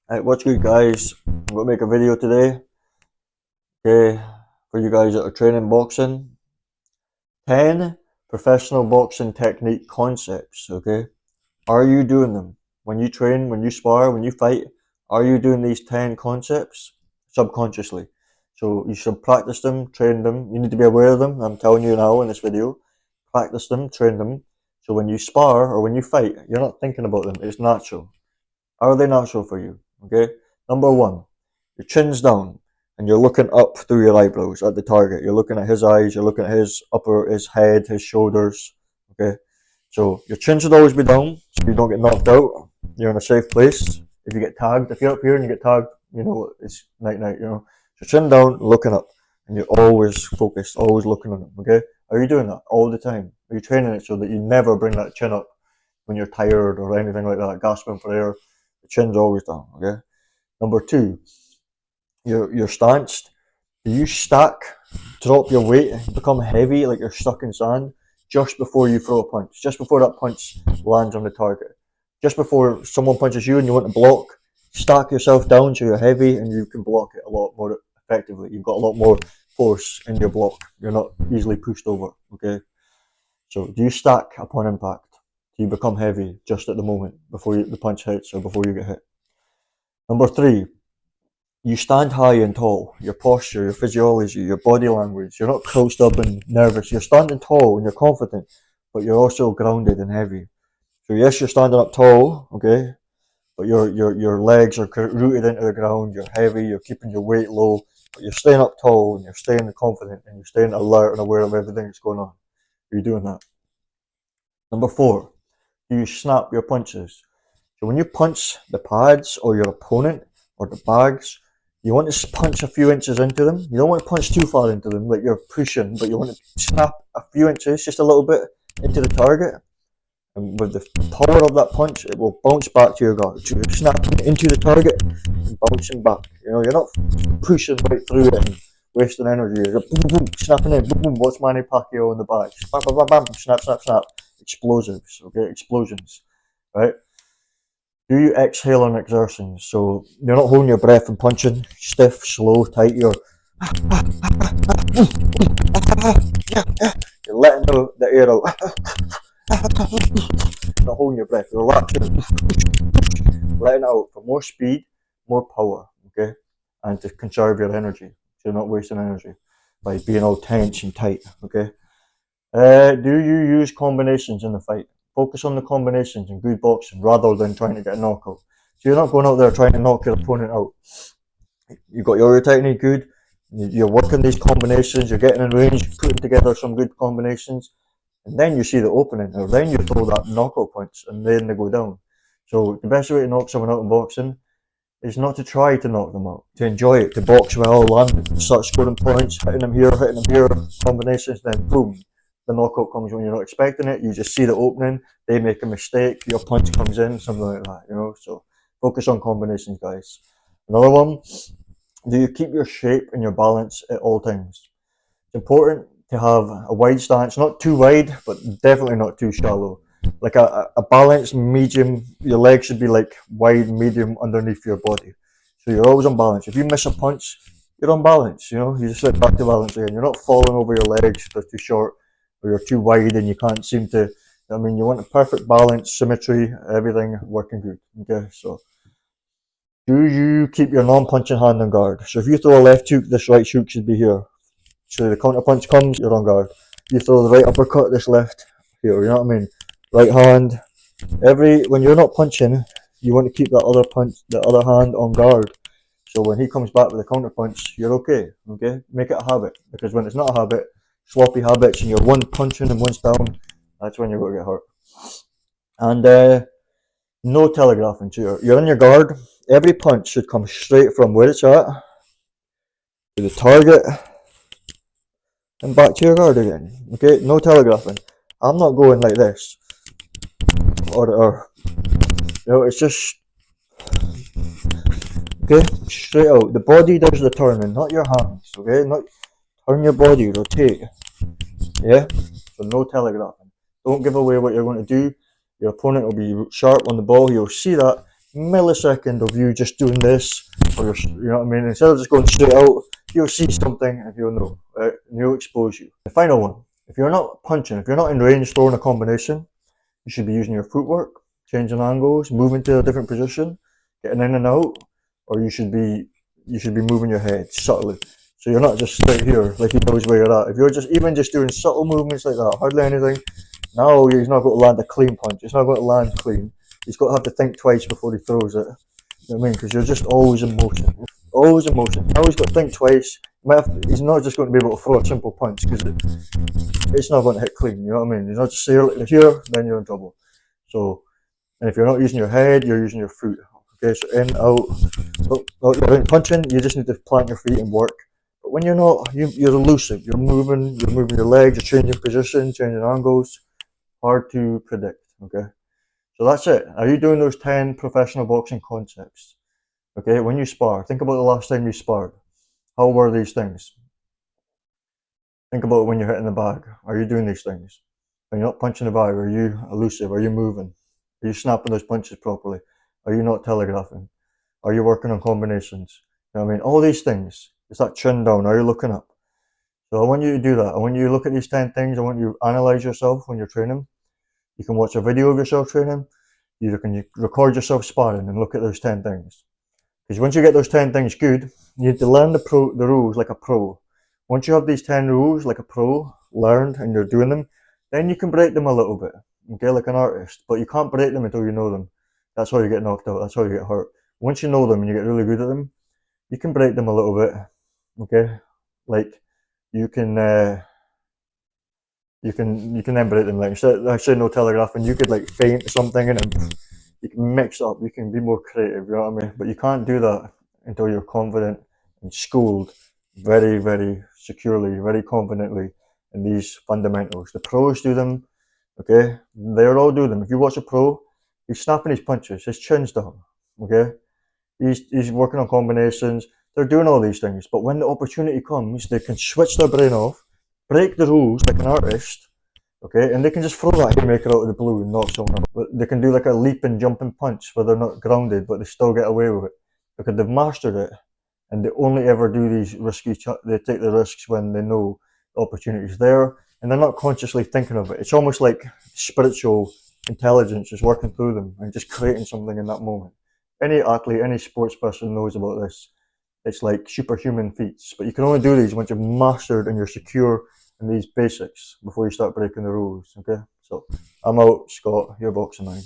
Right, what's good, guys? I'm going to make a video today, okay, for you guys that are training boxing. 10 professional boxing technique concepts, okay? Are you doing them? When you train, when you spar, when you fight, are you doing these 10 concepts subconsciously? So you should practice them, train them. You need to be aware of them. I'm telling you now in this video. Practice them, train them. So when you spar or when you fight, you're not thinking about them. It's natural. Are they natural for you? Okay. Number one, your chin's down and you're looking up through your eyebrows at the target. You're looking at his eyes, you're looking at his head, his shoulders. Okay. So your chin should always be down so you don't get knocked out. You're in a safe place. If you get tagged, if you're up here and you get tagged, you know, it's night night, you know. So chin down, looking up. And you're always focused, always looking at him. Okay. Are you doing that all the time? Are you training it so that you never bring that chin up when you're tired or anything like that, gasping for air? The chin's always down, okay? Number two, your stance. Do you stack, drop your weight, become heavy like you're stuck in sand just before you throw a punch, just before that punch lands on the target, just before someone punches you and you want to block, stack yourself down so you're heavy and you can block it a lot more effectively. You've got a lot more force in your block. You're not easily pushed over, okay? So do you stack upon impact? Do you become heavy just at the moment before the punch hits or before you get hit? Number three, you stand high and tall. Your posture, your physiology, your body language. You're not closed up and nervous. You're standing tall and you're confident, but you're also grounded and heavy. So yes, you're standing up tall, okay, but your legs are rooted into the ground. You're heavy. You're keeping your weight low, but you're staying up tall and you're staying confident and you're staying alert and aware of everything that's going on. You're doing that. Number four, do you snap your punches? So when you punch the pads or your opponent or the bags, you want to punch a few inches into them. You don't want to punch too far into them, like you're pushing, but you want to snap a few inches, just a little bit, into the target. And with the power of that punch, it will bounce back to your guard. So you're snapping into the target and bouncing back. You know, you're not pushing right through it and wasting energy. You're boom, boom, boom, snapping in, boom, boom. Watch Manny Pacquiao in the back. Bam, bam, bam, bam, snap, snap, snap. Explosives, okay, explosions, right? Do you exhale on exertions? So you're not holding your breath and punching stiff, slow, tight. You're letting the air out. Not holding your breath. You're relaxing, letting it out for more speed, more power. Okay, and to conserve your energy, so you're not wasting energy by being all tense and tight. Okay. Do you use combinations in the fight? Focus on the combinations in good boxing rather than trying to get a knockout. So you're not going out there trying to knock your opponent out. You've got your technique good. You're working these combinations. You're getting in range, putting together some good combinations, and then you see the opening, or then you throw that knockout punch, and then they go down. So the best way to knock someone out in boxing is not to try to knock them out, to enjoy it, to box well, land, start scoring points, hitting them here, combinations, then boom, the knockout comes when you're not expecting it. You just see the opening, they make a mistake, your punch comes in, something like that, you know. So focus on combinations, guys. Another one, do you keep your shape and your balance at all times? It's important to have a wide stance, not too wide, but definitely not too shallow. Like a balanced medium, your legs should be like wide, medium underneath your body. So you're always on balance. If you miss a punch, you're on balance, you know, you just slip back to balance again. You're not falling over your legs if they're too short or you're too wide and you can't seem to, I mean, you want a perfect balance, symmetry, everything working good. Okay, so do you keep your non-punching hand on guard? So if you throw a left hook, this right hook should be here. So the counter punch comes, you're on guard. You throw the right uppercut, this left here, you know what I mean? Right hand. When you're not punching, you want to keep that other punch, the other hand on guard. So when he comes back with a counter punch, you're okay. Okay? Make it a habit. Because when it's not a habit, sloppy habits and you're one punching and one's down, that's when you're going to get hurt. And no telegraphing. So you're on your guard. Every punch should come straight from where it's at to the target and back to your guard again. Okay, no telegraphing. I'm not going like this, or you know, it's just okay, straight out. The body does the turning, not your hands. Okay, not turn your body, rotate. Yeah, so no telegraphing. Don't give away what you're going to do. Your opponent will be sharp on the ball. You'll see that. millisecond of you just doing this, or you know what I mean, instead of just going straight out, you'll see something and you'll know, right? And you'll expose you. The final one, if you're not punching, if you're not in range throwing a combination, you should be using your footwork, changing angles, moving to a different position, getting in and out, or you should be moving your head subtly. So you're not just straight here, like he knows where you're at. If you're even just doing subtle movements like that, hardly anything, now he's not going to land a clean punch. It's not going to land clean. He's got to have to think twice before he throws it. You know what I mean? Because you're just always in motion. Always in motion. Now he's got to think twice. He's not just going to be able to throw a simple punch because it's not going to hit clean. You know what I mean? He's not just here, then you're in trouble. So, and if you're not using your head, you're using your foot. Okay, so in, out. You're punching, you just need to plant your feet and work. But when you're not, you're elusive. You're moving your legs, you're changing position, changing angles. Hard to predict, okay? So that's it. Are you doing those 10 professional boxing concepts? Okay, when you spar, think about the last time you sparred. How were these things? Think about when you're hitting the bag. Are you doing these things? Are you not punching the bag? Are you elusive? Are you moving? Are you snapping those punches properly? Are you not telegraphing? Are you working on combinations? You know what I mean? All these things. Is that chin down? Are you looking up? So I want you to do that. I want you to look at these 10 things. I want you to analyze yourself when you're training. You can watch a video of yourself training. You can record yourself sparring and look at those 10 things. Because once you get those 10 things good, you need to learn the rules like a pro. Once you have these 10 rules like a pro learned and you're doing them, then you can break them a little bit, okay, like an artist. But you can't break them until you know them. That's how you get knocked out. That's how you get hurt. Once you know them and you get really good at them, you can break them a little bit, okay. Like you can then break them. Like instead, I say no telegraphing. You could like feint something and then you can mix up. You can be more creative. You know what I mean? But you can't do that until you're confident and schooled very, very securely, very confidently in these fundamentals. The pros do them. Okay, they're all do them. If you watch a pro, he's snapping his punches. His chin's down. Okay, he's working on combinations. They're doing all these things. But when the opportunity comes, they can switch their brain off, break the rules like an artist, okay, and they can just throw that haymaker out of the blue and knock someone out. But they can do like a leaping, jumping punch where they're not grounded, but they still get away with it because they've mastered it, and they only ever do these risky. They take the risks when they know the opportunity is there, and they're not consciously thinking of it. It's almost like spiritual intelligence is working through them and just creating something in that moment. Any athlete, any sports person knows about this. It's like superhuman feats, but you can only do these once you've mastered and you're secure in these basics before you start breaking the rules, okay? So I'm out, Scott, your boxing mind.